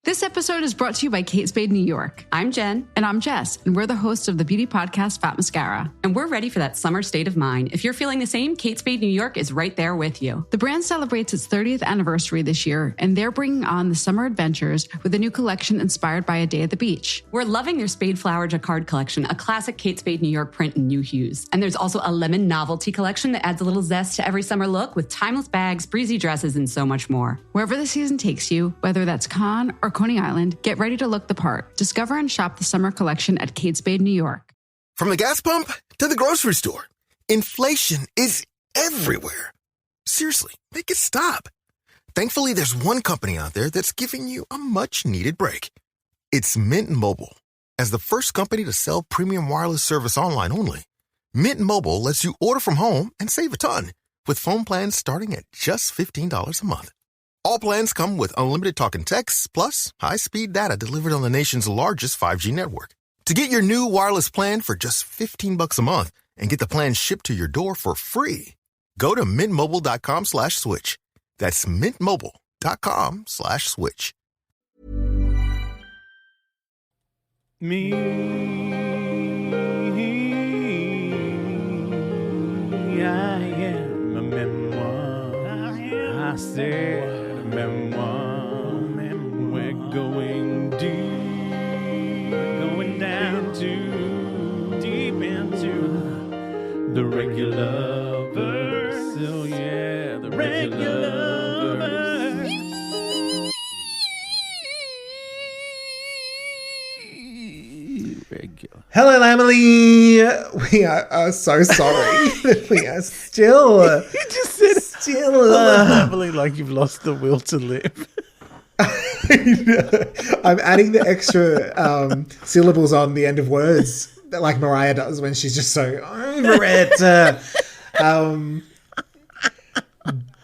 This episode is brought to you by Kate Spade New York. I'm Jen. And I'm Jess, and we're the hosts of the beauty podcast Fat Mascara. And we're ready for that summer state of mind. If you're feeling the same, Kate Spade New York is right there with you. The brand celebrates its 30th anniversary this year, and they're bringing on the summer adventures with a new collection inspired by a day at the beach. We're loving their Spade Flower Jacquard collection, a classic Kate Spade New York print in new hues. And there's also a lemon novelty collection that adds a little zest to every summer look with timeless bags, breezy dresses, and so much more. Wherever the season takes you, whether that's Cannes or Coney Island, get ready to look the part. Discover and shop the summer collection at Kate Spade New York. From the gas pump to the grocery store, inflation is everywhere. Seriously, make it stop. Thankfully, there's one company out there that's giving you a much-needed break. It's Mint Mobile. As the first company to sell premium wireless service online only, Mint Mobile lets you order from home and save a ton, with phone plans starting at just $15 a month. All plans come with unlimited talk and text, plus high-speed data delivered on the nation's largest 5G network. To get your new wireless plan for just $15 a month and get the plan shipped to your door for free, go to mintmobile.com/switch. That's mintmobile.com/switch. Me, I am a memoir. I said a memoir. We're going deep. We're going down too deep into the regular verse. Oh yeah, the regular verse. Regular. Hello, Emily. We are so sorry. We are still. You just said still. Emily, like you've lost the will to live. I'm adding the extra syllables on the end of words, like Mariah does when she's just so over it.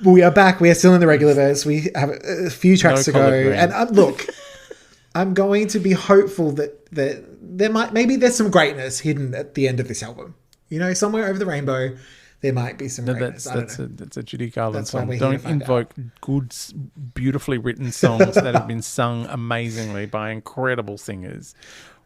We are back. We are still in the regular verse. We have a few tracks to go. And look, I'm going to be hopeful that there maybe there's some greatness hidden at the end of this album. You know, somewhere over the rainbow, there might be some greatness. That's a Judy Garland song. Don't invoke good, beautifully written songs that have been sung amazingly by incredible singers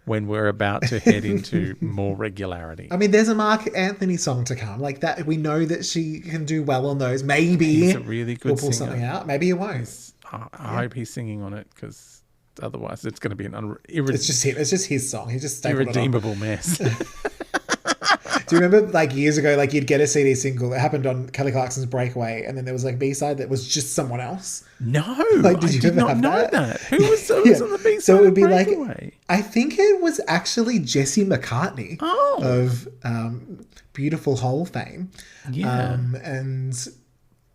when we're about to head into more regularity. I mean, there's a Mark Anthony song to come. Like that, we know that she can do well on those. Maybe he's a really good we'll pull singer. something out. Maybe he won't. I hope he's singing on it because otherwise it's going to be an It's just him. It's just his song. He just irredeemable mess. Do you remember like years ago, like you'd get a CD single that happened on Kelly Clarkson's Breakaway, and then there was like B-side that was just someone else? No, like, I did not know that. Who was on the B-side? So it would be Breakaway? like, I think it was actually Jesse McCartney of Beautiful Hole fame. Yeah. And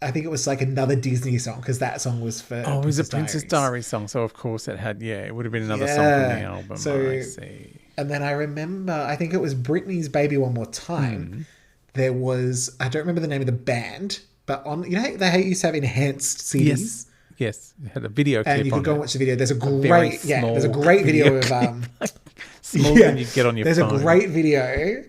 I think it was like another Disney song because that song was for it was a Princess Diaries song. So of course it had, it would have been another song from the album. So, I see. And then I remember, I think it was Britney's Baby One More Time. There was, I don't remember the name of the band, but on, you know, they used to have enhanced CDs. Yes. It had a video clip and you could go and watch the video. There's a great video of small than you get on your phone. There's a great video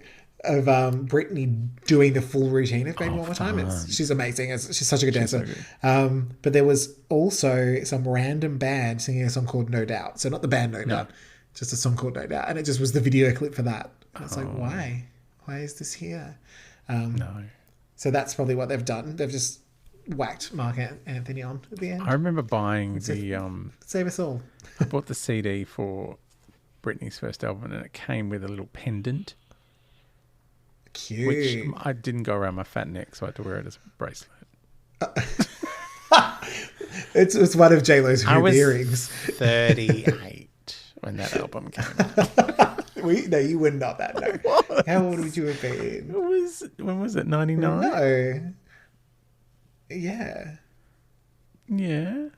of Britney doing the full routine of Baby One More Time. She's amazing. She's such a good dancer. So but there was also some random band singing a song called No Doubt. So not the band No Doubt, just a song called No Doubt. And it just was the video clip for that. And it's like, why? Why is this here? No. So that's probably what they've done. They've just whacked Mark Anthony on at the end. I remember buying Save Us All. I bought the CD for Britney's first album and it came with a little pendant. Cute. Which I didn't go around my fat neck, so I had to wear it as a bracelet. It's one of J-Lo's earrings. 38 when that album came out. No, you were not that. No. How old would you have been? When was it? 99? No. Yeah. Yeah.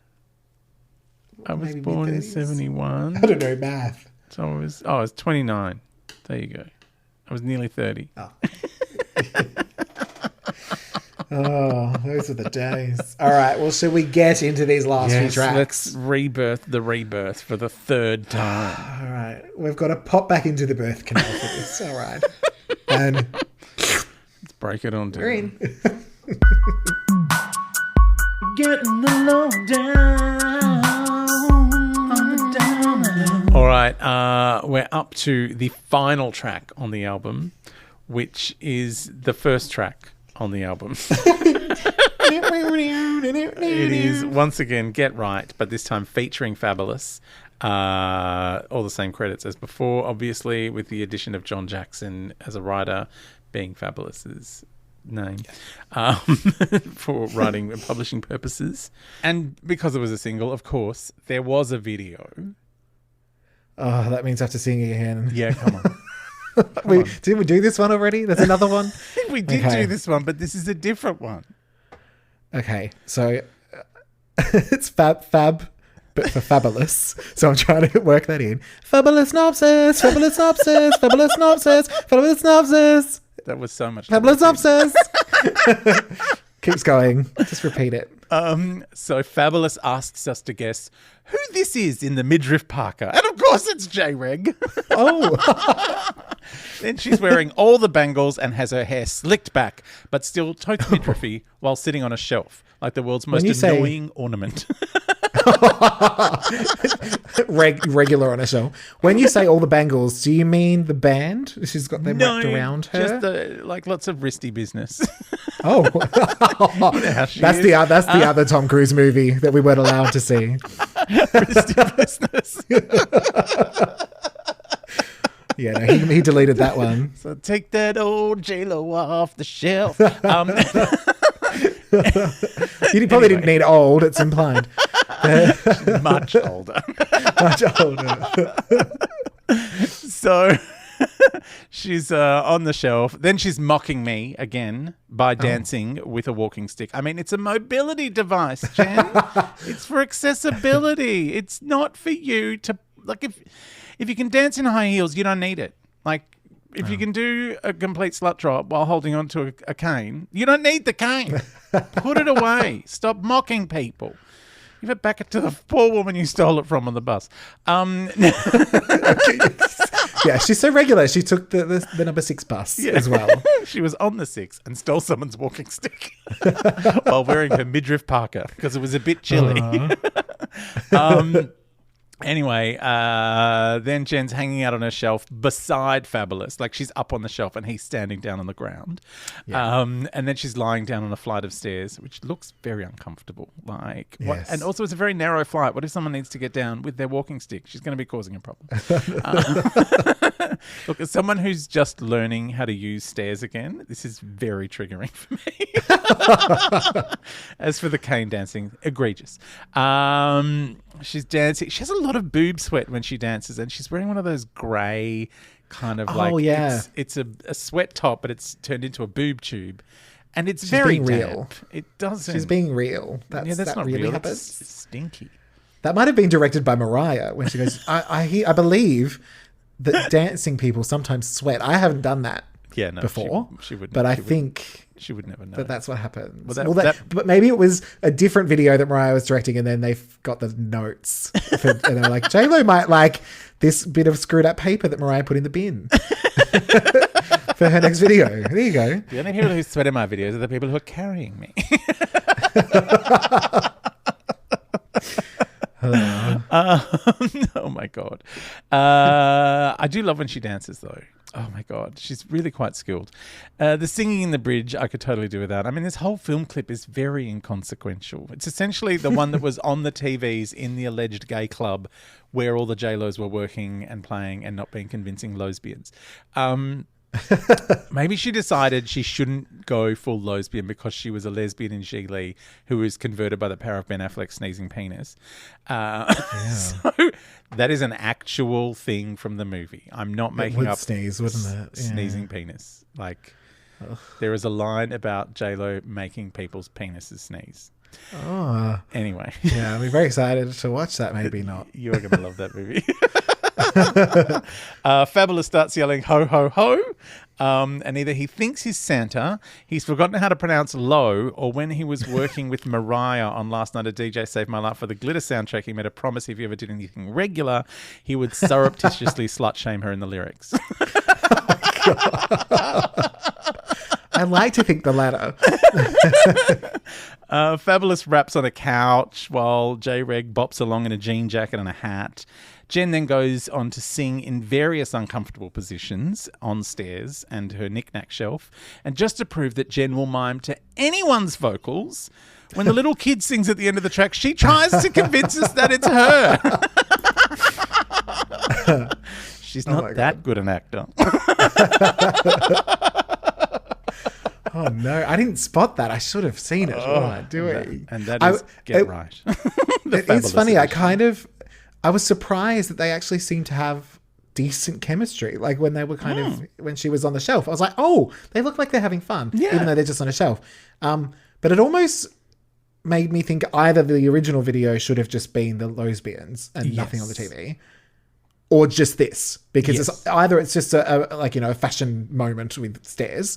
I was born in 71. I don't know math. So I was 29. There you go. I was nearly 30. Oh. Oh, those are the days. All right. Well, should we get into these last few tracks? Let's rebirth the rebirth for the third time. All right. We've got to pop back into the birth canal for this. All right. And let's break it on down. We're in. Getting the lowdown on the right, we're up to the final track on the album, which is the first track on the album. It is, once again, Get Right, but this time featuring Fabulous. All the same credits as before, obviously, with the addition of John Jackson as a writer, being Fabulous's name, for writing and publishing purposes. And because it was a single, of course, there was a video. Oh, that means I have to sing it again. Yeah, come on. Didn't we do this one already? There's another one? We did do this one, but this is a different one. Okay, so it's fab, but for Fabulous. So I'm trying to work that in. Fabulous synopsis, fabulous synopsis, fabulous synopsis, fabulous synopsis. That was so much. Fabulous synopsis. Keeps going. Just repeat it. So Fabulous asks us to guess who this is in the midriff parka. And of course it's J-Reg. Oh. Then she's wearing all the bangles and has her hair slicked back, but still totes midriffy while sitting on a shelf, like the world's most annoying ornament. Regular on a shelf. When you say all the bangles, do you mean the band? She's got them wrapped around her? Just lots of wristy business. Oh. You know how that's the other Tom Cruise movie that we weren't allowed to see. Wristy business. Yeah, no, he deleted that one. So take that old J-Lo off the shelf. You probably didn't need old, it's implied. She's much older. Much older. So she's on the shelf. Then she's mocking me again by dancing with a walking stick. I mean, it's a mobility device, Jen. It's for accessibility. It's not for you to, like, if you can dance in high heels, you don't need it. Like, if you can do a complete slut drop while holding onto a cane, you don't need the cane. Put it away. Stop mocking people. Give it back to the poor woman you stole it from on the bus. Yeah, she's so regular. She took the number 6 bus as well. She was on the 6 and stole someone's walking stick while wearing her midriff parka because it was a bit chilly. Anyway, then Jen's hanging out on her shelf beside Fabulous. Like, she's up on the shelf and he's standing down on the ground. Yeah. And then she's lying down on a flight of stairs, which looks very uncomfortable. Like, yes. And also it's a very narrow flight. What if someone needs to get down with their walking stick? She's going to be causing a problem. Look, as someone who's just learning how to use stairs again, this is very triggering for me. As for the cane dancing, egregious. She's dancing. She has a lot of boob sweat when she dances, and she's wearing one of those grey kind of it's a sweat top, but it's turned into a boob tube, and she's very being damp. real. It doesn't. She's being real. That's that not really real. happens. It's stinky. That might have been directed by Mariah when she goes, I believe that dancing people sometimes sweat. I haven't done that before. She would. But I think she would never know. But that's what happens. But maybe it was a different video that Mariah was directing, and then they got the notes. And they were like, J-Lo might like this bit of screwed up paper that Mariah put in the bin for her next video. There you go. The only people who sweat in my videos are the people who are carrying me. Oh my God. I do love when she dances though. Oh my God. She's really quite skilled. The singing in the bridge, I could totally do without. I mean, this whole film clip is very inconsequential. It's essentially the one that was on the TVs in the alleged gay club where all the J-Los were working and playing and not being convincing lesbians. Maybe she decided she shouldn't go full lesbian because she was a lesbian in Gigli who was converted by the power of Ben Affleck's sneezing penis. So that is an actual thing from the movie. I'm not making up sneeze, wouldn't it? Yeah. Sneezing penis. Like, there is a line about J-Lo making people's penises sneeze. Oh. Anyway. Yeah, I'm very excited to watch that. Maybe not. You are going to love that movie. Fabulous starts yelling ho ho ho, and either he thinks he's Santa, he's forgotten how to pronounce low, or when he was working with Mariah on Last Night a DJ Saved My Life for the Glitter soundtrack, he made a promise if he ever did anything regular, he would surreptitiously slut shame her in the lyrics. I like to think the latter. Fabulous raps on a couch while J-Reg bops along in a jean jacket and a hat. Jen then goes on to sing in various uncomfortable positions on stairs and her knick-knack shelf. And just to prove that Jen will mime to anyone's vocals, when the little kid sings at the end of the track, she tries to convince us that it's her. She's not that good an actor. Oh, no. I didn't spot that. I should have seen it. What am I doing? And that is Get Right. It's funny. Edition. I was surprised that they actually seemed to have decent chemistry. Like when they were when she was on the shelf, I was like, oh, they look like they're having fun, even though they're just on a shelf. But it almost made me think either the original video should have just been the lesbians and nothing on the TV, or just this, because it's just a fashion moment with stairs,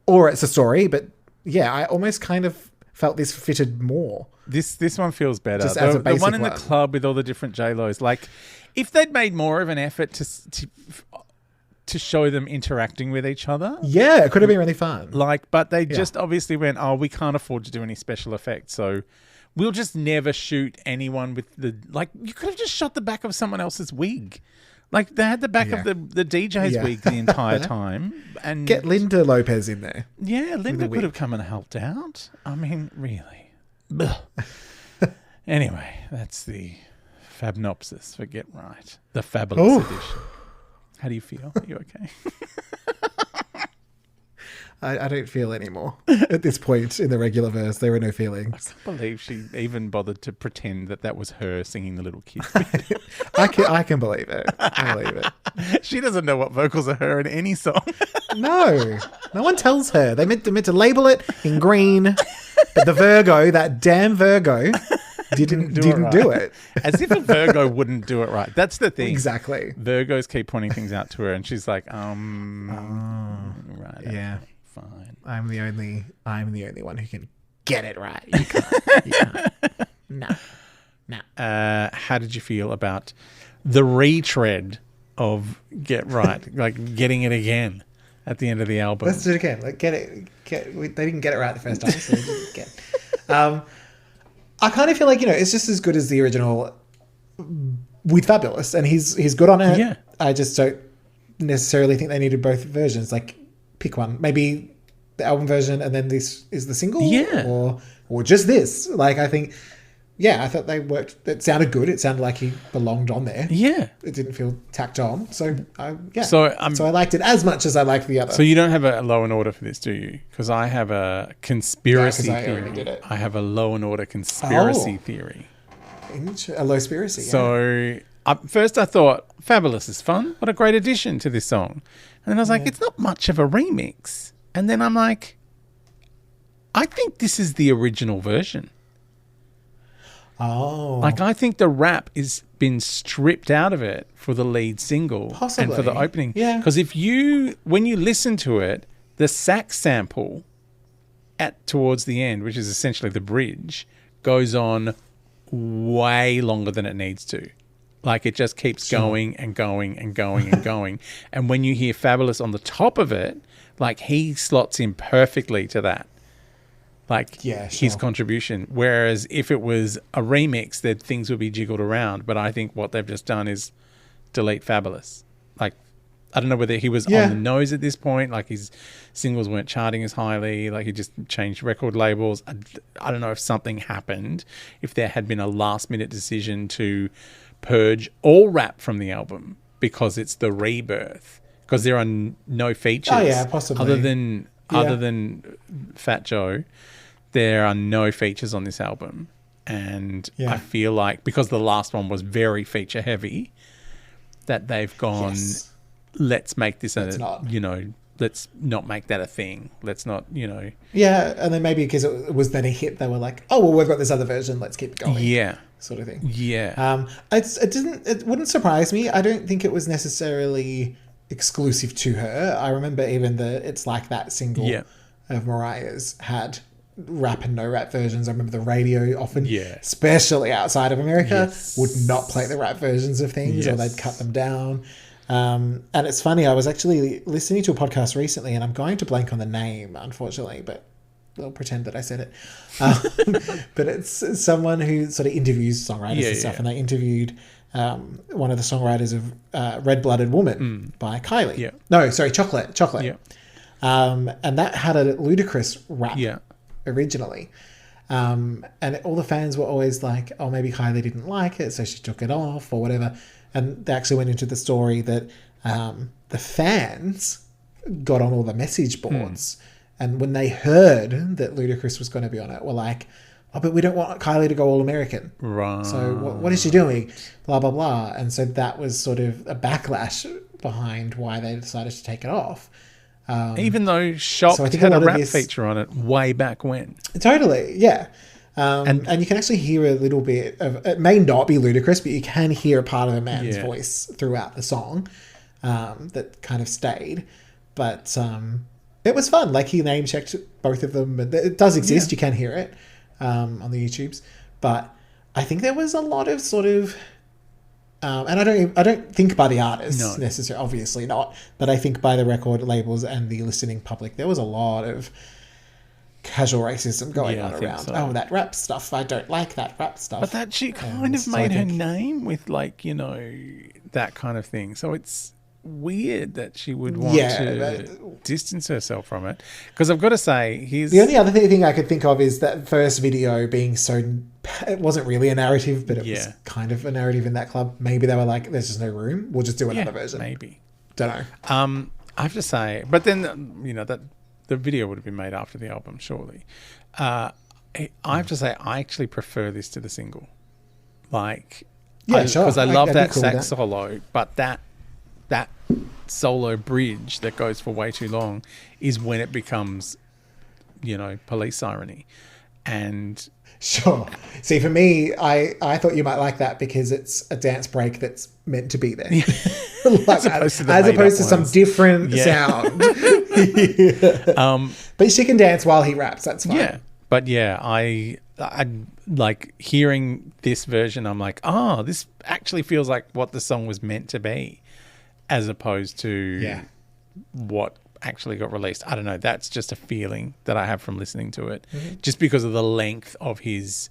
or it's a story. But I almost kind of felt this fitted more. This one feels better. Just as a basic the one in the club with all the different J-Los. Like, if they'd made more of an effort to show them interacting with each other. Yeah, it could have been really fun. But they just obviously went, oh, we can't afford to do any special effects, so we'll just never shoot anyone with the... Like, you could have just shot the back of someone else's wig. Like, they had the back of the DJ's wig the entire time. And get Linda Lopez in there. Yeah, Linda could have come and helped out. I mean, really. Anyway, that's the Fabnopsis for Get Right. The Fabulous edition. How do you feel? Are you okay? I don't feel anymore. At this point in the Regularverse, there are no feelings. I can't believe she even bothered to pretend that was her singing the little kid. I can believe it. I believe it. She doesn't know what vocals are her in any song. No one tells her. They meant to label it in green, but the Virgo, that damn Virgo, didn't do it. As if a Virgo wouldn't do it right. That's the thing. Exactly. Virgos keep pointing things out to her, and she's like, right. Yeah. Fine. I'm the only one who can get it right. You can't. No. How did you feel about the retread of Get Right? Like getting it again at the end of the album. Let's do it again. Like they didn't get it right the first time, so they didn't get it. I kind of feel like, it's just as good as the original with Fabulous, and he's good on it. Yeah. I just don't necessarily think they needed both versions. Like, pick one. Maybe the album version and then this is the single. Yeah. Or just this. Like, I think, I thought they worked. It sounded good. It sounded like he belonged on there. Yeah. It didn't feel tacked on. So, So I liked it as much as I liked the other. So you don't have a Law and Order for this, do you? Because I have a conspiracy theory. I already did it. I have a Law and Order conspiracy theory. A low conspiracy. So first I thought, Fabulous is fun. What a great addition to this song. And then I was like, it's not much of a remix. And then I'm like, I think this is the original version. Oh. Like, I think the rap is been stripped out of it for the lead single. Possibly. And for the opening. Yeah. Because when you listen to it, the sax sample towards the end, which is essentially the bridge, goes on way longer than it needs to. Like, it just keeps going and going and going and going. And when you hear Fabulous on the top of it, like, he slots in perfectly to that. Like, his contribution. Whereas if it was a remix, then things would be jiggled around. But I think what they've just done is delete Fabulous. Like, I don't know whether he was on the nose at this point. Like, his singles weren't charting as highly. Like, he just changed record labels. I don't know if something happened. If there had been a last-minute decision to purge all rap from the album because it's the Rebirth. Because there are no features. Oh, yeah, possibly. Other than Fat Joe, there are no features on this album. And I feel like, because the last one was very feature heavy, that they've gone, let's make this let's not make that a thing. Let's not, Yeah, and then maybe because it was then a hit, they were like, oh, well, we've got this other version, let's keep it going. Yeah. Sort of thing. Yeah. It wouldn't surprise me. I don't think it was necessarily exclusive to her. I remember even It's Like That single of Mariah's had rap and no rap versions. I remember the radio often, especially outside of America, would not play the rap versions of things, or they'd cut them down. And it's funny, I was actually listening to a podcast recently, and I'm going to blank on the name, unfortunately, but I'll pretend that I said it. But it's someone who sort of interviews songwriters and stuff, and they interviewed one of the songwriters of Red Blooded Woman by Kylie. Yeah. No, sorry, Chocolate. Yeah. And that had a Ludacris rap Yeah. originally. And all the fans were always like, oh, maybe Kylie didn't like it, so she took it off or whatever. And they actually went into the story that the fans got on all the message boards. And when they heard that Ludacris was going to be on it, were like, oh, but we don't want Kylie to go all American. Right. So what is she doing? Blah, blah, blah. And so that was sort of a backlash behind why they decided to take it off. Even though Shocked had a rap feature on it way back when. Totally, yeah. And you can actually hear a little bit of, it may not be Ludacris, but you can hear a part of a man's voice throughout the song that kind of stayed. But it was fun. Like, he name checked both of them. It does exist. You can hear it on the YouTubes. But I think there was a lot of sort of, and I don't think by the artists necessarily, obviously not, but I think by the record labels and the listening public, there was a lot of casual racism going on around. So. Oh, that rap stuff. I don't like that rap stuff. But that she kind of made her name with, like, you know, that kind of thing. So it's weird that she would want to distance herself from it. Because I've got to say, the only other thing I could think of is that first video being so, it wasn't really a narrative, but it was kind of a narrative in that club. Maybe they were like, there's just no room, we'll just do another version. Maybe. Don't know. I have to say, but then, you know, that the video would have been made after the album, surely. I have to say, I actually prefer this to the single. Like, sure. Because I love that sax solo, but that solo bridge that goes for way too long is when it becomes, you know, police sireny. And sure. See, for me, I thought you might like that because it's a dance break that's meant to be there. Like, as opposed to some different sound. But she can dance while he raps, that's fine. Yeah. But yeah, I like hearing this version, I'm like, oh, this actually feels like what the song was meant to be, as opposed to what actually got released. I don't know. That's just a feeling that I have from listening to it, just because of the length of his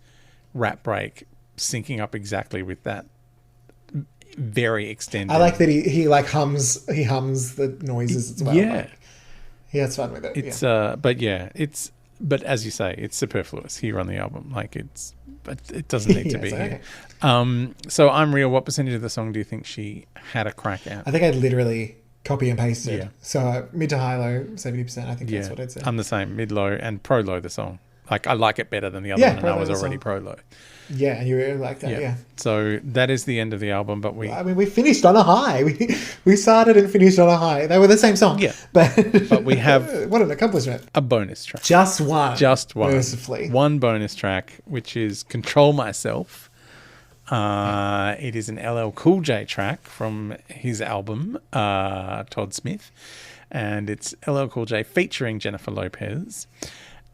rap break syncing up exactly with that very extended. I like that he like hums the noises as well. Yeah, like, he has fun with it. It's but as you say, it's superfluous here on the album. Like, but it doesn't need to be here. So I'm Real. What percentage of the song do you think she had a crack at? I think I'd literally copy and pasted. Yeah. So mid to high low, 70%. I think that's what I'd say. I'm the same, mid low and pro low the song. Like, I like it better than the other one, and I was already pro low. Yeah, and you really like that. Yeah. So that is the end of the album, but we finished on a high. We started and finished on a high. They were the same song. Yeah, but we have what an accomplishment. A bonus track. Just one. Mercifully. One bonus track, which is "Control Myself." It is an LL Cool J track from his album, Todd Smith, and it's LL Cool J featuring Jennifer Lopez,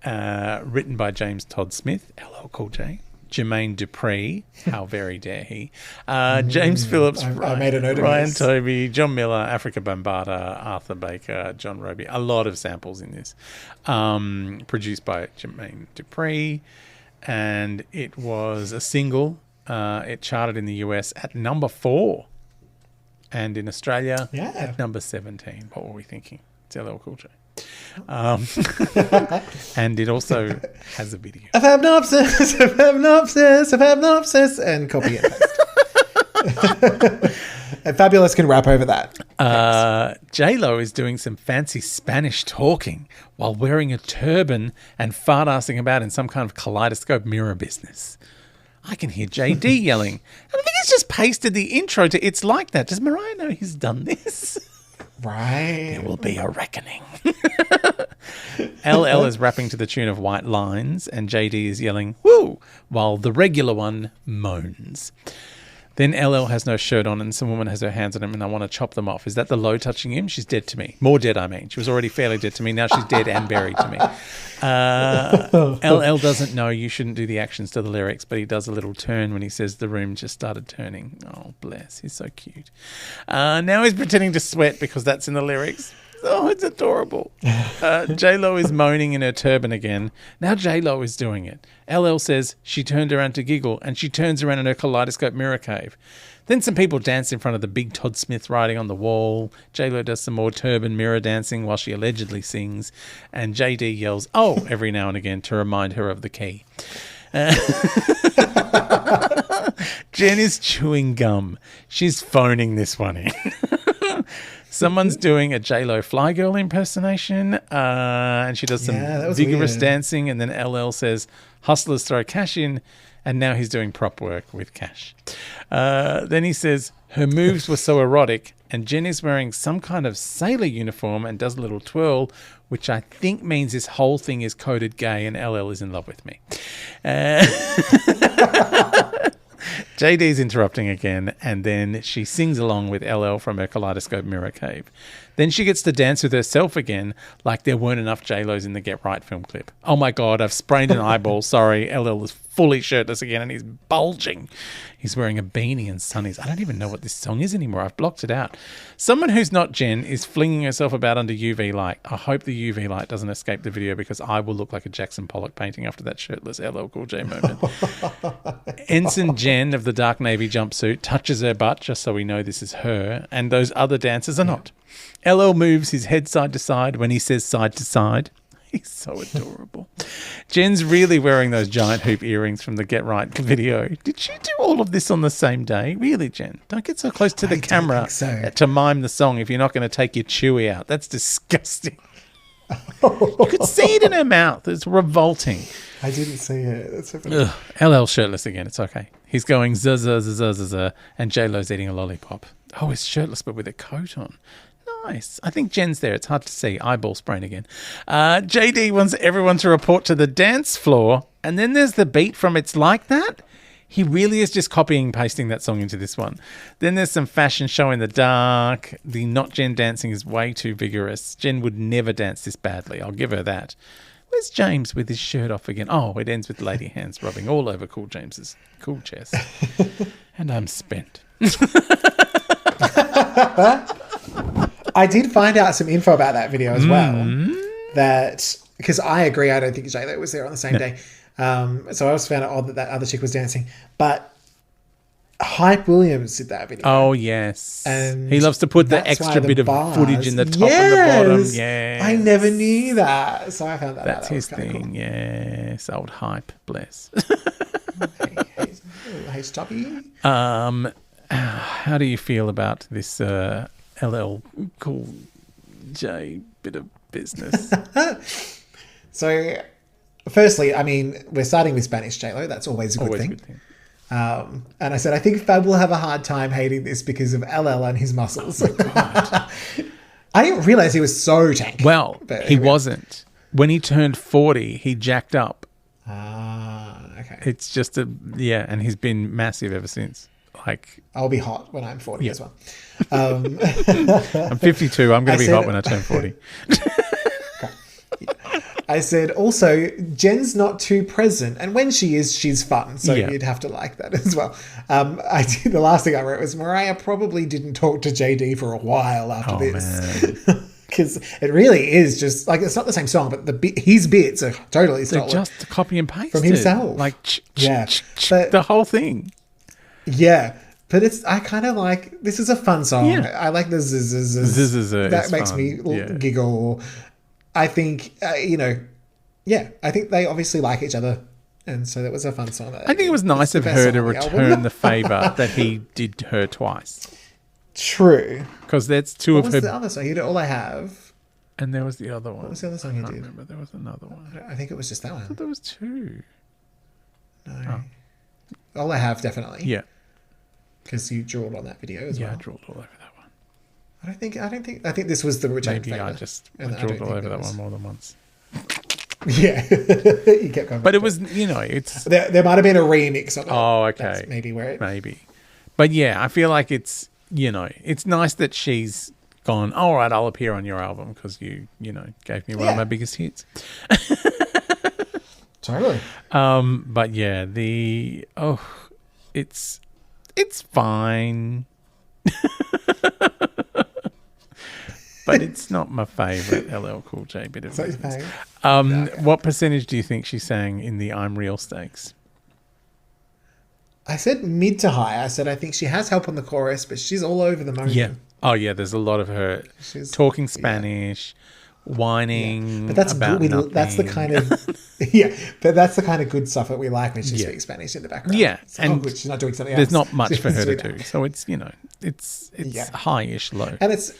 written by James Todd Smith, LL Cool J, Jermaine Dupri, how very dare he, James Phillips, I made a note of Ryan this. Toby, John Miller, Africa Bambaataa, Arthur Baker, John Roby. A lot of samples in this. Produced by Jermaine Dupri, and it was a single. It charted in the US at number 4 and in Australia at number 17. What were we thinking? It's LL Cool J. And it also has a video. I've had an obsess, and copy and paste. And Fabulous can rap over that. J-Lo is doing some fancy Spanish talking while wearing a turban and fart-assing about in some kind of kaleidoscope mirror business. I can hear JD yelling. I think he's just pasted the intro to It's Like That. Does Mariah know he's done this? Right. There will be a reckoning. LL is rapping to the tune of White Lines and JD is yelling, woo, while the regular one moans. Then LL has no shirt on and some woman has her hands on him and I want to chop them off. Is that the low touching him? She's dead to me. More dead, I mean. She was already fairly dead to me. Now she's dead and buried to me. LL doesn't know you shouldn't do the actions to the lyrics, but he does a little turn when he says the room just started turning. Oh, bless. He's so cute. Now he's pretending to sweat because that's in the lyrics. Oh, it's adorable. J-Lo is moaning in her turban again. Now J-Lo is doing it. LL says she turned around to giggle, and she turns around in her kaleidoscope mirror cave. Then some people dance in front of the big Todd Smith writing on the wall. J-Lo does some more turban mirror dancing while she allegedly sings. And JD yells, "Oh," every now and again to remind her of the key. Jen is chewing gum. She's phoning this one in. Someone's doing a J-Lo Fly Girl impersonation, and she does some vigorous dancing, and then LL says, "Hustlers throw cash in," and now he's doing prop work with cash. Then he says, her moves were so erotic, and Jen is wearing some kind of sailor uniform and does a little twirl, which I think means this whole thing is coded gay and LL is in love with me. JD's interrupting again, and then she sings along with LL from her kaleidoscope mirror cave. Then she gets to dance with herself again, like there weren't enough J-Los in the Get Right film clip. Oh my God, I've sprained an eyeball. Sorry, LL is fully shirtless again, and he's bulging. He's wearing a beanie and sunnies. I don't even know what this song is anymore. I've blocked it out. Someone who's not Jen is flinging herself about under UV light. I hope the UV light doesn't escape the video because I will look like a Jackson Pollock painting after that shirtless LL Cool J moment. Ensign Jen of the dark navy jumpsuit touches her butt just so we know this is her, and those other dancers are not. LL moves his head side to side when he says side to side. He's so adorable. Jen's really wearing those giant hoop earrings from the Get Right video. Did she do all of this on the same day? Really, Jen? Don't get so close to the camera to mime the song if you're not going to take your chewy out. That's disgusting. You could see it in her mouth. It's revolting. I didn't see it. That's so funny. LL shirtless again. It's okay. He's going zzzz, and J-Lo's eating a lollipop. Oh, he's shirtless but with a coat on. Nice. I think Jen's there. It's hard to see. Eyeball sprain again. JD wants everyone to report to the dance floor, and then there's the beat from It's Like That. He really is just copying and pasting that song into this one. Then there's some fashion show in the dark. The not Jen dancing is way too vigorous. Jen would never dance this badly. I'll give her that. Where's James with his shirt off again? Oh, it ends with lady hands rubbing all over Cool James's cool chest. And I'm spent. I did find out some info about that video as well. That because I agree, I don't think J-Lo was there on the same day. So I also found it odd that that other chick was dancing. But Hype Williams did that video. Oh, yes. And he loves to put the extra bit of footage in the top and the bottom. Yes. I never knew that. So I found that That's out. That his was thing. cool. Yes. Old Hype. Bless. Hey, Stoppy. How do you feel about this LL Cool J bit of business? So, firstly, I mean, we're starting with Spanish J-Lo. That's always a good thing. And I said, I think Fab will have a hard time hating this because of LL and his muscles. Oh, God. I didn't realize he was so tanky. Well, he wasn't. When he turned 40, he jacked up. Okay. It's just and he's been massive ever since. Like, I'll be hot when I'm 40 as well. I'm 52. I'm going to be hot when I turn 40. I said, also, Jen's not too present. And when she is, she's fun. So you'd have to like that as well. The last thing I wrote was, Mariah probably didn't talk to JD for a while after this. Because it really is just, like, it's not the same song, but his bits are totally stolen. They're just copy and paste from himself. Like, but the whole thing. Yeah. But I kind of like, this is a fun song. Yeah. I like the zzz. That makes me giggle. I think, I think they obviously like each other. And so that was a fun song. I think it was nice of her to return the favour that he did her twice. True. Because that's two of her. What was the other song? He did All I Have. And there was the other one. What was the other song he did? I remember. There was another one. I think it was just that one. I thought there was two. No. Oh. All I Have, definitely. Yeah. Because you drawled on that video as well. Yeah, I drawled all over that one. I think this was the return Maybe favor. I drawled all over that one more than once. Yeah. You kept going. But it was, it's... There might have been a remix of it. Oh, okay. That's maybe where it... Maybe. But yeah, I feel like it's, it's nice that she's gone, all right, I'll appear on your album because you gave me one of my biggest hits. Totally. But yeah, it's fine. but it's not my favourite LL Cool J bit of music. Okay. What percentage do you think she sang in the I'm Real stakes? I said mid to high. I said I think she has help on the chorus, but she's all over the moment. Yeah. Oh, yeah, there's a lot of her talking Spanish, whining but that's about good. nothing. That's the kind of but that's the kind of good stuff that we like when she speaks Spanish in the background. Yeah, and good. She's not doing something there's else. Not much for her to do, so it's it's high-ish low, and it's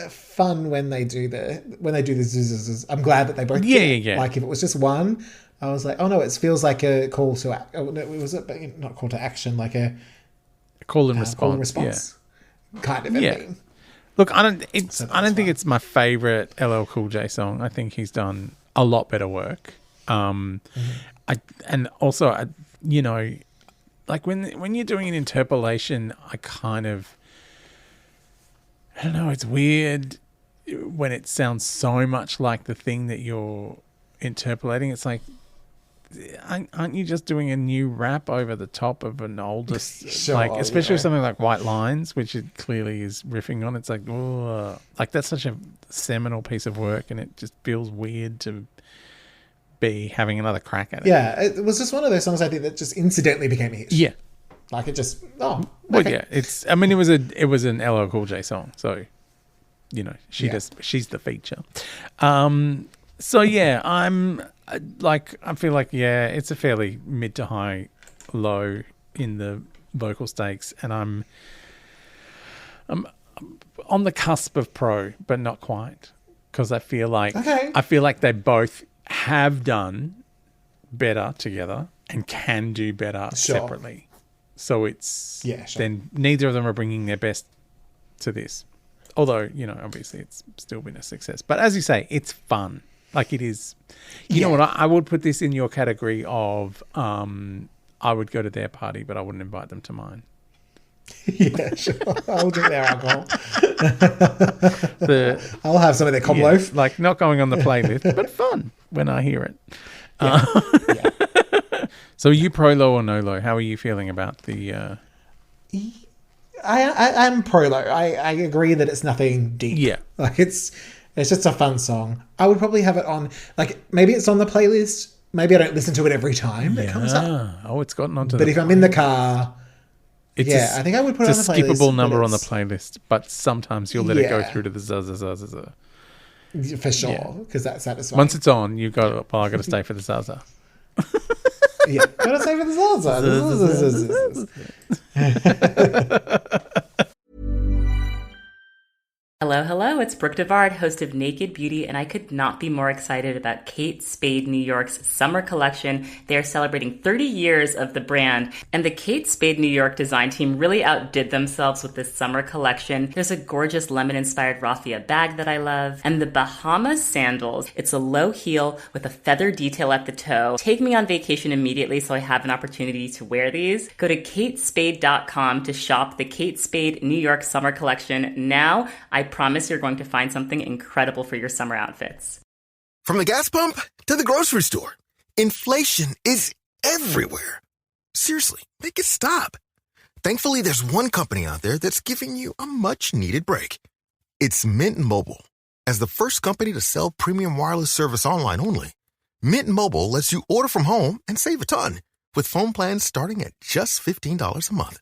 fun when they do the zzzz. I'm glad that they both yeah. Like if it was just one, I was like, oh no, it feels like a call to not call to action, like a call and response. Kind of thing. Look, I don't think it's my favorite LL Cool J song. I think he's done a lot better work. Like when you're doing an interpolation, I don't know, it's weird when it sounds so much like the thing that you're interpolating. It's like, aren't you just doing a new rap over the top of an older, especially with something like White Lines, which it clearly is riffing on? It's like, like that's such a seminal piece of work, and it just feels weird to be having another crack at it. Yeah, it was just one of those songs I think that just incidentally became a hit. Yeah, like it just well, yeah. It was an LL Cool J song, so she's the feature. So yeah, I feel like it's a fairly mid to high low in the vocal stakes, and I'm on the cusp of pro, but not quite, because I feel like they both have done better together and can do better separately. So it's then neither of them are bringing their best to this. Although, obviously it's still been a success. But as you say, it's fun. Like it is. You know what? I would put this in your category of I would go to their party, but I wouldn't invite them to mine. Yeah, sure. I'll drink their alcohol. I'll have some of their cob loaf. Like not going on the playlist, but fun when I hear it. So are you pro low or no low? How are you feeling about the... I'm pro low. I agree that it's nothing deep. Yeah. Like it's just a fun song. I would probably have it on, like maybe it's on the playlist. Maybe I don't listen to it every time it comes up. Oh, it's gotten onto But if I'm in the car... I think I would put it on the playlist. It's a skippable number on the playlist, but sometimes you'll let it go through to the Zaza. For sure, because that's satisfying. Once it's on, I got to stay for the Zaza. Yeah, gotta stay for the Zaza. Hello, it's Brooke Devard, host of Naked Beauty, and I could not be more excited about Kate Spade New York's summer collection. They are celebrating 30 years of the brand, and the Kate Spade New York design team really outdid themselves with this summer collection. There's a gorgeous lemon-inspired raffia bag that I love, and the Bahamas sandals. It's a low heel with a feather detail at the toe. Take me on vacation immediately so I have an opportunity to wear these. Go to katespade.com to shop the Kate Spade New York summer collection now. I promise you're going to find something incredible for your summer outfits. From the gas pump to the grocery store, inflation is everywhere. Seriously, make it stop. Thankfully, there's one company out there that's giving you a much-needed break. It's Mint Mobile. As the first company to sell premium wireless service online only, Mint Mobile lets you order from home and save a ton, with phone plans starting at just $15 a month.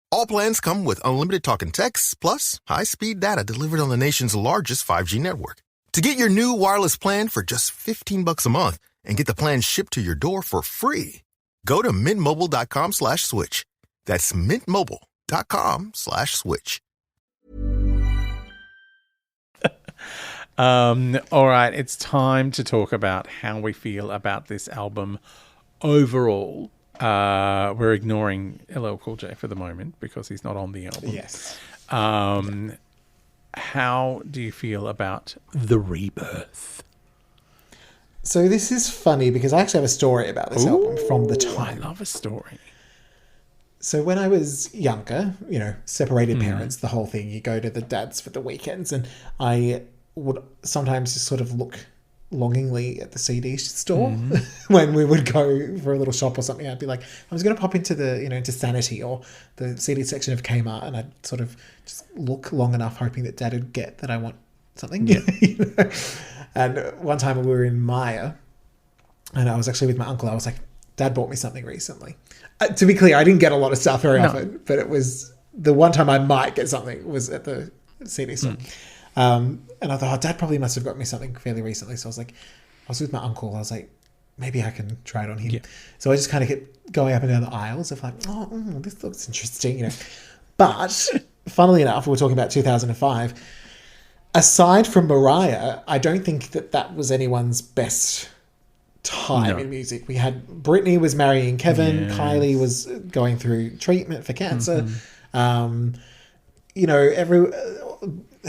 All plans come with unlimited talk and text, plus high-speed data delivered on the nation's largest 5G network. To get your new wireless plan for just $15 a month and get the plan shipped to your door for free, go to mintmobile.com/switch. That's mintmobile.com/switch. All right, it's time to talk about how we feel about this album overall. We're ignoring LL Cool J for the moment because he's not on the album. Yes. How do you feel about the Rebirth? So this is funny because I actually have a story about this album from the time. I love a story. So when I was younger, separated parents, the whole thing, you go to the dads for the weekends, and I would sometimes just sort of look longingly at the CD store when we would go for a little shop or something. I'd be like, I was going to pop into the, into Sanity or the CD section of Kmart, and I'd sort of just look long enough hoping that Dad would get that I want, something. Yeah. And one time we were in Maya, and I was actually with my uncle. I was like, Dad bought me something recently. To be clear, I didn't get a lot of stuff very often, but it was the one time I might get something was at the CD store. And I thought, Dad probably must have got me something fairly recently. So I was with my uncle. I was like, maybe I can try it on him. Yeah. So I just kind of kept going up and down the aisles of like, this looks interesting, But funnily enough, we were talking about 2005. Aside from Mariah, I don't think that was anyone's best time in music. We had Britney was marrying Kevin. Yes. Kylie was going through treatment for cancer.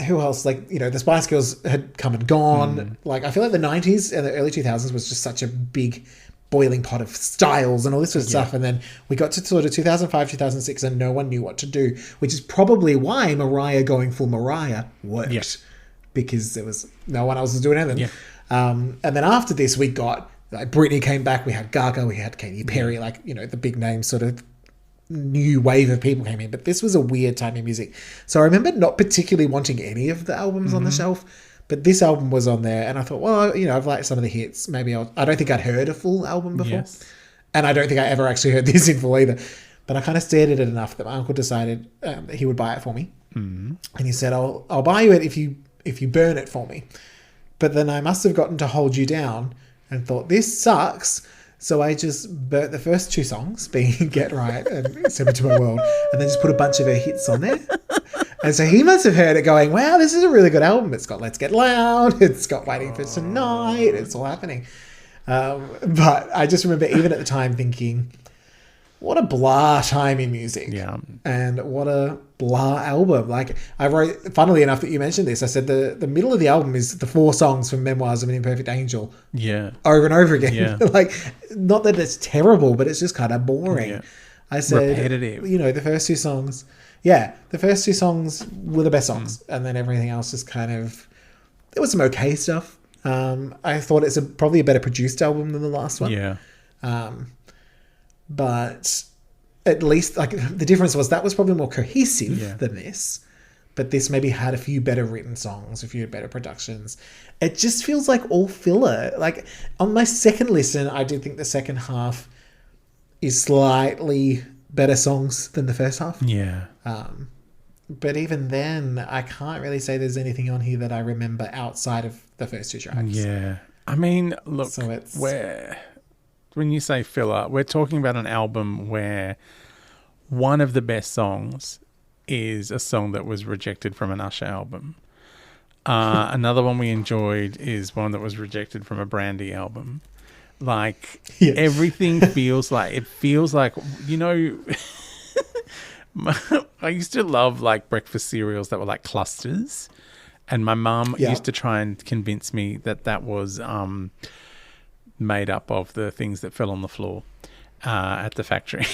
Who else? The Spice Girls had come and gone. I feel like the 90s and the early 2000s was just such a big boiling pot of styles and all this sort of stuff. And then we got to sort of 2005, 2006 and no one knew what to do, which is probably why Mariah going full Mariah worked. Yeah. Because there was no one else was doing anything. Yeah. And then after this, we got Britney came back. We had Gaga. We had Katy Perry. The big name sort of new wave of people came in. But this was a weird time in music. So I remember not particularly wanting any of the albums on the shelf. But this album was on there. And I thought, well, I've liked some of the hits. Maybe I don't think I'd heard a full album before. Yes. And I don't think I ever actually heard this in full either. But I kind of stared at it enough that my uncle decided that he would buy it for me. And he said, I'll buy you it if you burn it for me. But then I must have gotten to Hold You Down and thought, this sucks. So I just burnt the first two songs, being Get Right and Step Into My World, and then just put a bunch of her hits on there. And so he must have heard it going, wow, this is a really good album. It's got Let's Get Loud. It's got Waiting for Tonight. It's all happening. But I just remember even at the time thinking, what a blah time in music. Yeah. And what a blah album. I wrote, funnily enough that you mentioned this, I said the middle of the album is the 4 songs from Memoirs of an Imperfect Angel. Yeah. Over and over again. Yeah. Not that it's terrible, but it's just kind of boring. Yeah. I said, repetitive. The first 2 songs. Yeah. The first 2 songs were the best songs. And then everything else is kind of, there was some okay stuff. I thought it's probably a better produced album than the last one. Yeah. But at least the difference was that was probably more cohesive than this. But this maybe had a few better written songs, a few better productions. It just feels like all filler. On my second listen, I did think the second half is slightly better songs than the first half. Yeah. But even then, I can't really say there's anything on here that I remember outside of the first 2 tracks. Yeah. I mean, look, so when you say filler, we're talking about an album where one of the best songs is a song that was rejected from an Usher album. Another one we enjoyed is one that was rejected from a Brandy album. Everything feels like, I used to love breakfast cereals that were clusters. And my mum used to try and convince me that was made up of the things that fell on the floor at the factory.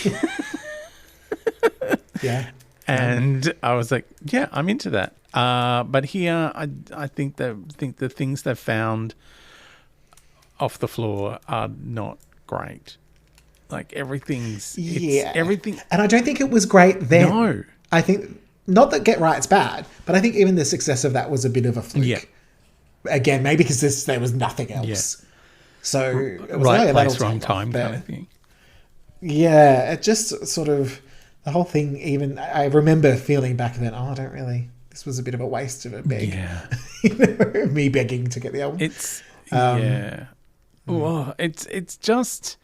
Yeah. And I was like, yeah, I'm into that. But here, I think the things they've found off the floor are not great. Everything's everything. And I don't think it was great then. No. I think, not that Get Right's bad, but I think even the success of that was a bit of a fluke. Yeah. Again, maybe because there was nothing else. Yeah. So it was right place, wrong time kind of thing. Yeah, it just sort of, the whole thing, even I remember feeling back then, this was a bit of a waste of a beg. Yeah. Me begging to get the album. It's well, it just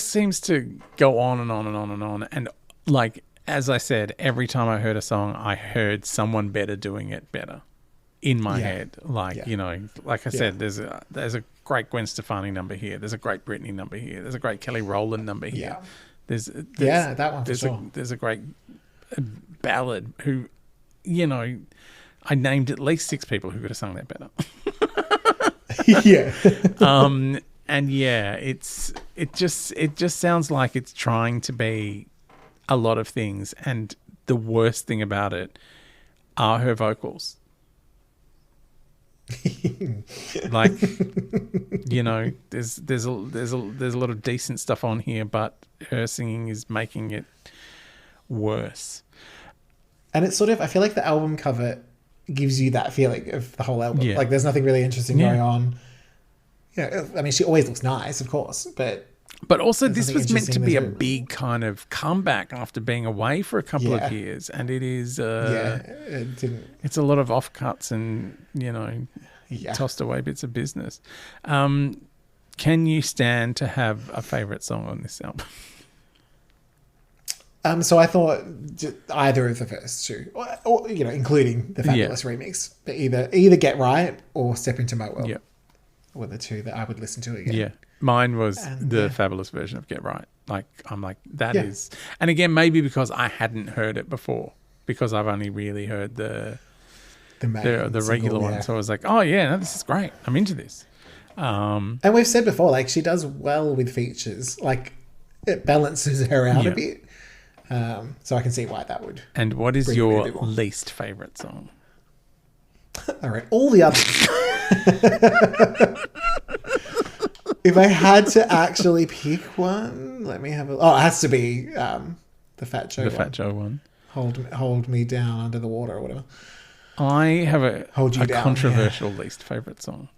seems to go on and on and on and on. And as I said, every time I heard a song, I heard someone better doing it better in my head. I said, there's a great Gwen Stefani number here. There's a great Britney number here. There's a great Kelly Rowland number here. There's that one for sure. There's a great ballad who, I named at least 6 people who could have sung that better. Yeah. And yeah, it just sounds like it's trying to be a lot of things, and the worst thing about it are her vocals. There's a lot of decent stuff on here, but her singing is making it worse. And it's sort of, I feel like the album cover gives you that feeling of the whole album. Yeah. Like there's nothing really interesting going on. You know, I mean, she always looks nice, of course, but also this was meant to be a big kind of comeback after being away for a couple of years, and it is it's a lot of offcuts and tossed away bits of business. Can you stand to have a favourite song on this album? So I thought either of the first two, or including the Fabulous remix, but either Get Right or Step Into My World were the two that I would listen to again. Yeah, mine was the Fabulous version of Get Right. Like I'm like that is, and again maybe because I hadn't heard it before, because I've only really heard the regular one. So I was like, oh yeah, no, this is great. I'm into this. And we've said before, like she does well with features. Like it balances her out a bit. So I can see why that would. And what is your least favourite song? All right, all the others. If I had to actually pick one, let me have a. Oh, it has to be the Fat Joe. Fat Joe one. Hold me down under the water or whatever. I have a controversial least favourite song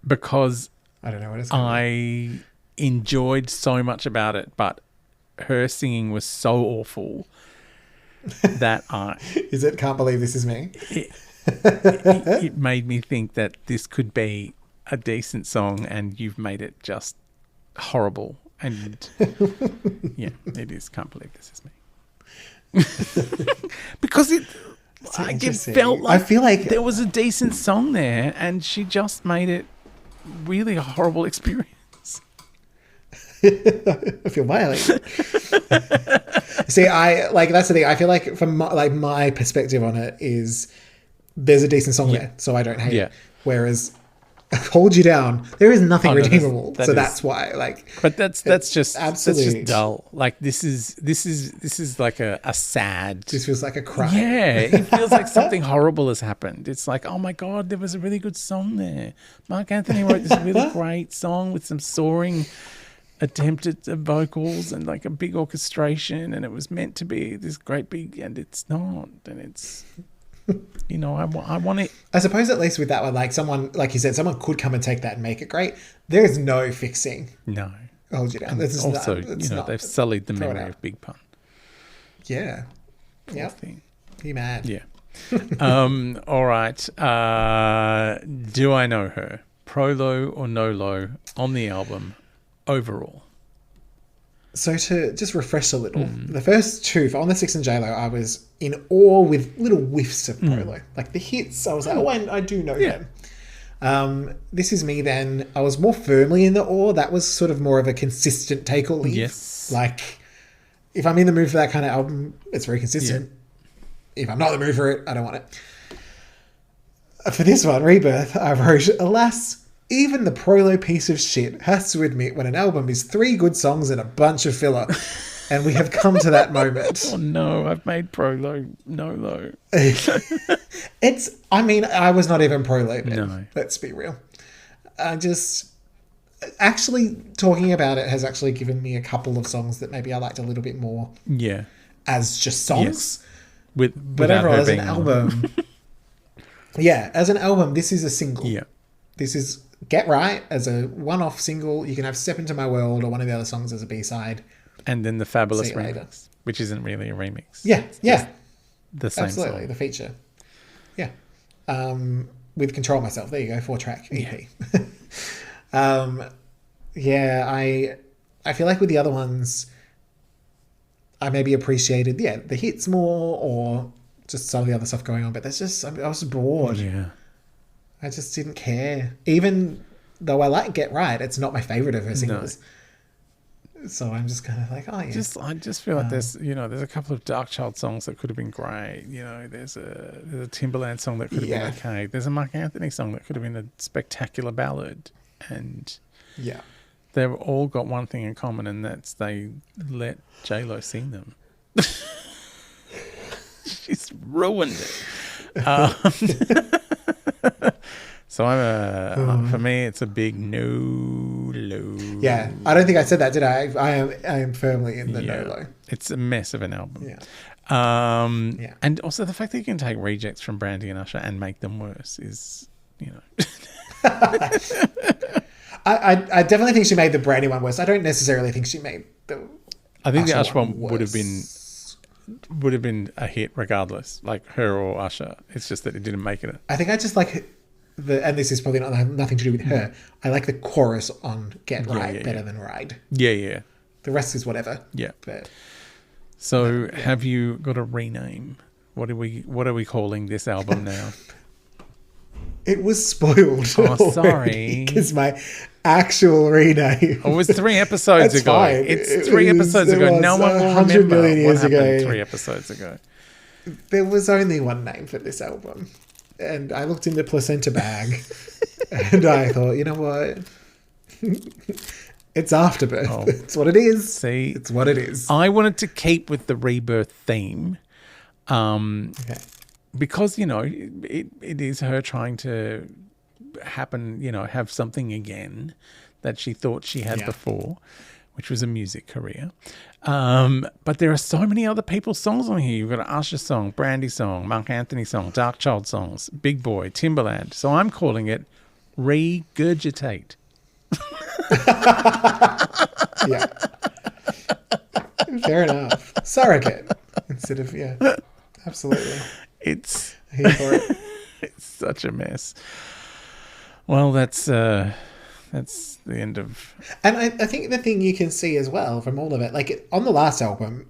because I don't know what it's. I enjoyed so much about it, but her singing was so awful that is it Can't Believe This Is Me? It made me think that this could be a decent song and you've made it just horrible. And yeah, it is Can't Believe This Is Me. Because it felt like, I feel like there was a decent song there and she just made it really a horrible experience. I feel violated. See, that's the thing. I feel like from my perspective on it is there's a decent song there, so I don't hate it. Whereas Hold You Down, there is nothing redeemable. That's why. But that's just dull. Like this is like a sad. This feels like a cry. Yeah, it feels like something horrible has happened. It's like, oh my God, there was a really good song there. Mark Anthony wrote this really great song with some soaring attempted vocals and like a big orchestration, and it was meant to be this great big, and it's not, and it's I want it. I suppose at least with that one, like someone, like you said, someone could come and take that and make it great. There is no fixing. No. Hold You Down. Also, they've sullied the memory of Big Pun. Yeah. Yeah. You mad? Yeah. All right. Do I Know Her? Pro low or no low on the album overall? So to just refresh a little, the first two, for On the Six and J-Lo, I was in awe with little whiffs of Polo. Like the hits, I was like, I do know them. This Is Me then, I was more firmly in the awe. That was sort of more of a consistent take or leave. Yes. Like, if I'm in the mood for that kind of album, it's very consistent. Yeah. If I'm not in the mood for it, I don't want it. For this one, Rebirth, I wrote, alas, even the Prolo piece of shit has to admit when an album is 3 good songs and a bunch of filler. And we have come to that moment. Oh no, I've made Prolo no low. I was not even Prolo then. No. Let's be real. Actually talking about it has actually given me a couple of songs that maybe I liked a little bit more. Yeah. As just songs. Yes. But overall, as an album. Yeah, as an album, this is a single. Yeah. This is Get Right as a one-off single. You can have Step Into My World or one of the other songs as a B-side. And then the Fabulous remix, which isn't really a remix. Yeah, yeah. The same Absolutely, song. the feature. Yeah. With Control Myself. There you go, 4-track EP. Yeah. I feel like with the other ones, I maybe appreciated, the hits more or just some of the other stuff going on. But that's just, I was bored. Yeah. I just didn't care. Even though I like Get Right, it's not my favourite of her singles. No. So I'm just kind of like, oh yeah. I just feel like there's a couple of Dark Child songs that could have been great. There's a Timbaland song that could have been okay. There's a Mark Anthony song that could have been a spectacular ballad, and they've all got one thing in common, and that's they let J-Lo sing them. She's ruined it. So for me, it's a big no low. Yeah, I don't think I said that, did I? I am firmly in the no low. It's a mess of an album. Yeah. And also the fact that you can take rejects from Brandy and Usher and make them worse is, I definitely think she made the Brandy one worse. I don't necessarily think she made the I think Usher the Usher one worse. would have been a hit regardless, like her or Usher. It's just that it didn't make it. I think I just like and this is probably nothing to do with her. I like the chorus on Get Right better than Ride. Yeah. The rest is whatever. Yeah. But, so have you got a rename? What are we calling this album now? It was spoiled. Oh, sorry. Because my actual rename. Oh, it was 3 episodes That's ago. fine. It's 3 episodes ago. No one will 100 remember million years what happened ago. 3 episodes ago. There was only one name for this album. And I looked in the placenta bag and I thought, you know what? It's Afterbirth. Oh. It's what it is. See? It's what it is. I wanted to keep with the Rebirth theme. Okay. Because, it is her trying to have something again that she thought she had before, which was a music career. But there are so many other people's songs on here. You've got an Usher song, Brandy song, Mark Anthony song, Dark Child songs, Big Boy, Timbaland. So I'm calling it Regurgitate. Yeah. Fair enough. Surrogate instead of, absolutely. It's Here for it. It's such a mess. Well, that's the end of. And I think the thing you can see as well from all of it, like on the last album,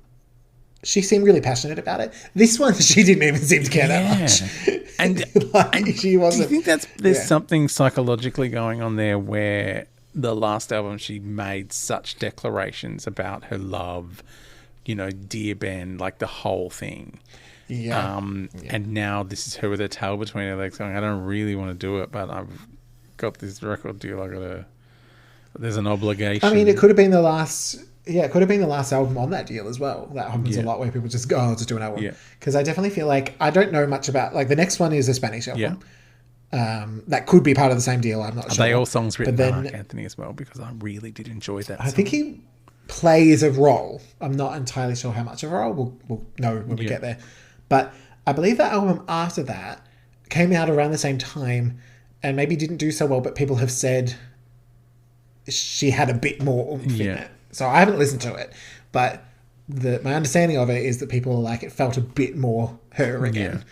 she seemed really passionate about it. This one, she didn't even seem to care that much. And, she wasn't. Do you think there's something psychologically going on there where the last album she made such declarations about her love, Dear Ben, like the whole thing. Yeah. And now this is her with her tail between her legs going, I don't really want to do it, but I've got this record deal. There's an obligation. I mean, it could have been the last. Yeah, it could have been the last album on that deal as well. That happens a lot where people just go, I'll just do an album. Yeah. Because I definitely feel like I don't know much about, like the next one is a Spanish album. Yeah. That could be part of the same deal. I'm not sure. Are they all songs written by Mark Anthony as well? Because I really did enjoy that song. I think he plays a role. I'm not entirely sure how much of a role. We'll know when we get there. But I believe that album after that came out around the same time and maybe didn't do so well, but people have said she had a bit more oomph in it. So I haven't listened to it, but my understanding of it is that people are like, it felt a bit more her again.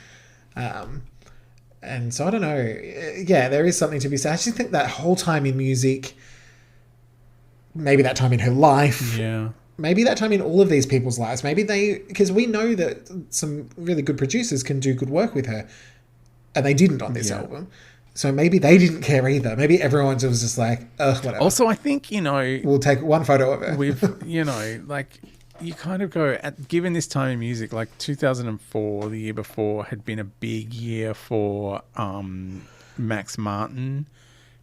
And so I don't know. Yeah, there is something to be said. I just think that whole time in music, maybe that time in her life, maybe that time in all of these people's lives, because we know that some really good producers can do good work with her, and they didn't on this album. So maybe they didn't care either. Maybe everyone was just like, ugh, whatever. Also, I think, we'll take one photo of her. We've, like, you kind of go, given this time in music, like 2004, the year before, had been a big year for Max Martin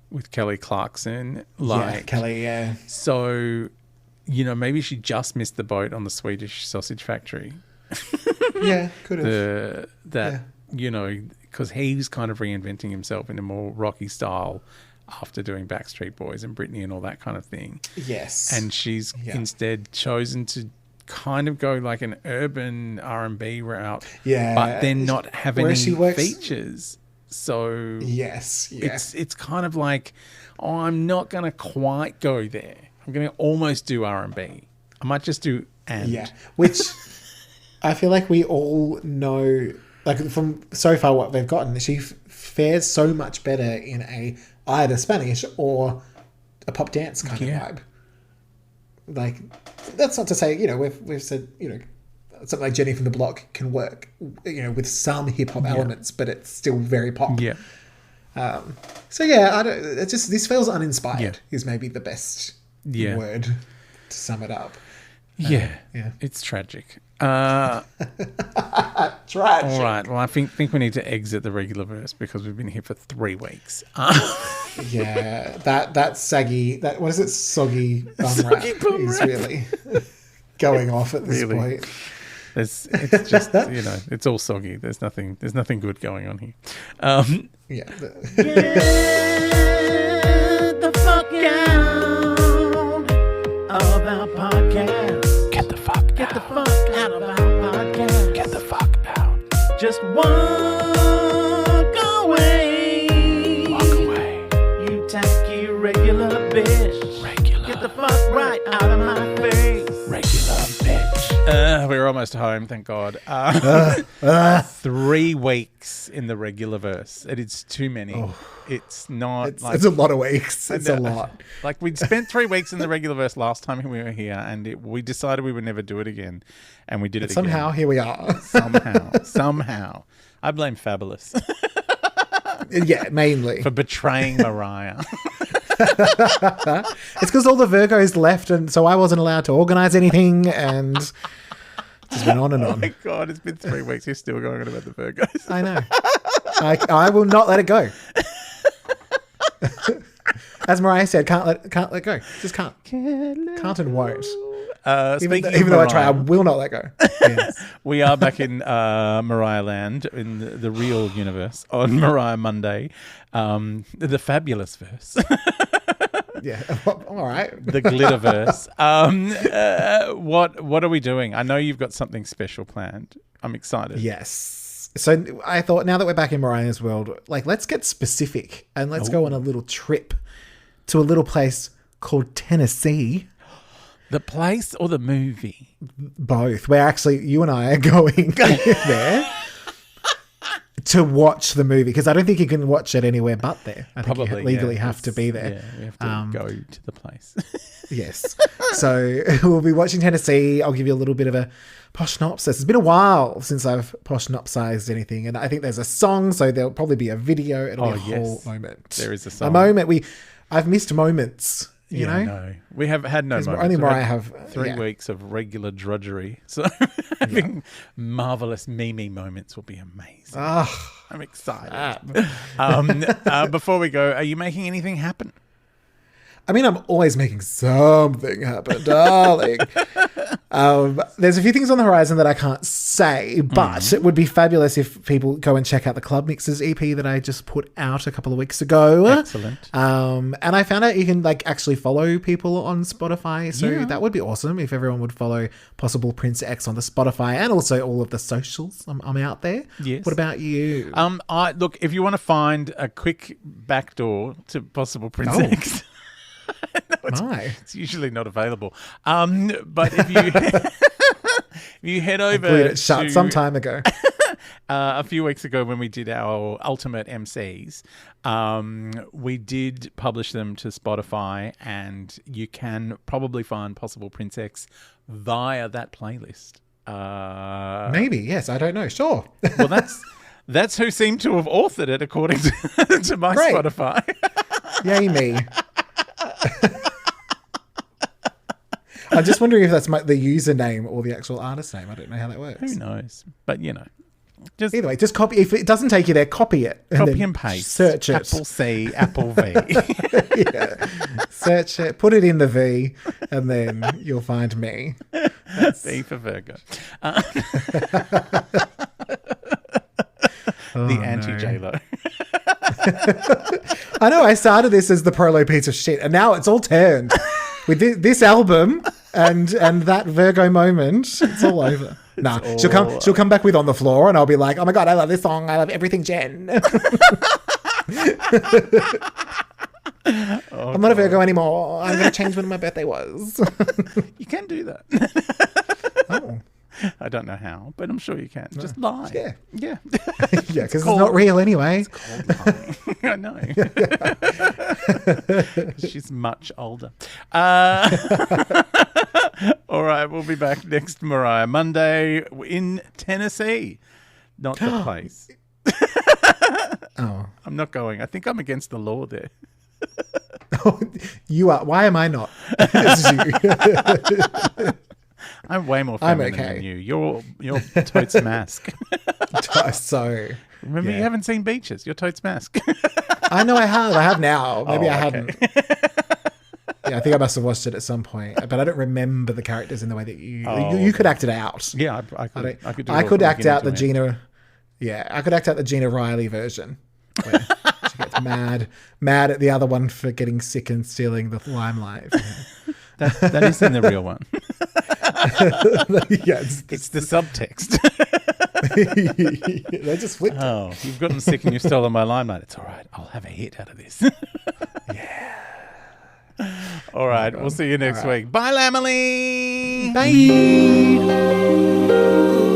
with Kelly Clarkson. Kelly, So, maybe she just missed the boat on the Swedish Sausage Factory. Could have. Because he was kind of reinventing himself in a more rocky style after doing Backstreet Boys and Britney and all that kind of thing. Yes. And she's instead chosen to kind of go like an urban R&B route. Yeah. But then not have any features. So yes. It's kind of like, I'm not going to quite go there. I'm going to almost do R&B. I might just do and. Yeah. Which I feel like we all know, like from so far what they've gotten, she fares so much better in either Spanish or a pop dance kind of vibe. Like, that's not to say, we've said, something like Jenny from the Block can work, with some hip hop elements, but it's still very pop. Yeah. This feels uninspired is maybe the best word to sum it up. It's tragic. Tragic. All right. Well, I think we need to exit the Regularverse because we've been here for 3 weeks. That saggy. What is it? Soggy bum rap is really going off at this point. It's just it's all soggy. There's nothing good going on here. Get the fuck out of our podcast. Get the fuck Just walk away. Walk away. You tacky regular bitch. Regular. Get the fuck right out of my face. Regular bitch. We're almost home, thank God. 3 weeks in the Regularverse. It is too many. Oh. It's not. It's a lot of weeks. It's a lot. Like, we'd spent 3 weeks in the Regularverse last time we were here, and we decided we would never do it again, and we did it somehow, again. Here we are. Somehow. I blame Fabulous. Yeah, mainly. For betraying Mariah. It's because all the Virgos left, and so I wasn't allowed to organise anything, and it's just been on and on. Oh my God, it's been 3 weeks. You're still going on about the Virgos. I know. I will not let it go. As Mariah said, can't let go. Just can't. Can't and won't. Even though I try, I will not let go. Yes. We are back in Mariah land, in the real universe, on Mariah Monday, the Fabulous verse. Yeah, all right. The Glitterverse. What are we doing? I know you've got something special planned. I'm excited. Yes. So I thought, now that we're back in Mariah's world, like, let's get specific and let's go on a little trip to a little place called Tennessee. The place or the movie? Both. Where actually you and I are going there to watch the movie, because I don't think you can watch it anywhere but there. I think you legally have to be there. Yeah, we have to go to the place. Yes. So we'll be watching Tennessee. I'll give you a little bit of a poshnopsis. It's been a while since I've poshnopsized anything, and I think there's a song, so there'll probably be a video. It'll be a whole moment. There is a song. A moment. I've missed moments. You know? No. We have had no moments. Only Mariah have 3 weeks of regular drudgery. So having marvelous meme moments will be amazing. I'm excited. Before we go, are you making anything happen? I mean, I'm always making something happen, darling. There's a few things on the horizon that I can't say, but it would be fabulous if people go and check out the Club Mixes EP that I just put out a couple of weeks ago. Excellent. And I found out you can actually follow people on Spotify, so that would be awesome if everyone would follow Possible Prince X on the Spotify and also all of the socials. I'm out there. Yes. What about you? Look, if you want to find a quick backdoor to Possible Prince X. It's usually not available. But if you head over, I it shut some time ago. A few weeks ago when we did our Ultimate MCs, we did publish them to Spotify, and you can probably find Possible Prince X via that playlist. Maybe, yes, I don't know. Sure. Well, that's who seemed to have authored it according to my Spotify. Yay me. I'm just wondering if that's the username or the actual artist name. I don't know how that works. Who knows? But, just either way, just copy. If it doesn't take you there, copy it. Copy and paste. Search it. Apple C, Apple V. Yeah. Search it. Put it in the V, and then you'll find me. V for Virgo. The anti-J-Lo. I know, I started this as the prolo piece of shit, and now it's all turned. With this album and that Virgo moment, it's all over. She'll come back with On the Floor, and I'll be like, oh my God, I love this song. I love everything, Jen. I'm not a Virgo anymore. I'm going to change when my birthday was. You can do that. Oh. I don't know how, but I'm sure you can. Just lie. Yeah. Yeah. Yeah, because it's not real anyway. It's called lying. I know. She's much older. All right, we'll be back next Mariah Monday in Tennessee. Not the place. Oh. I'm not going. I think I'm against the law there. Oh, you are. Why am I not? I'm way more feminine than you. You're totes mask. So remember, you haven't seen Beaches. You're totes mask. I know I have. I have now. Maybe I hadn't. Yeah, I think I must have watched it at some point, but I don't remember the characters in the way that you could act it out. Yeah, I could act out the Gina. Yeah, I could act out the Gina Riley version, where she gets mad at the other one for getting sick and stealing the limelight. That is in the real one. Yeah, it's the subtext. They just flipped it. Oh, you've gotten sick and you've stolen my limelight. It's all right. I'll have a hit out of this. Yeah. All right. We'll see you next week. Bye, Lamely. Bye.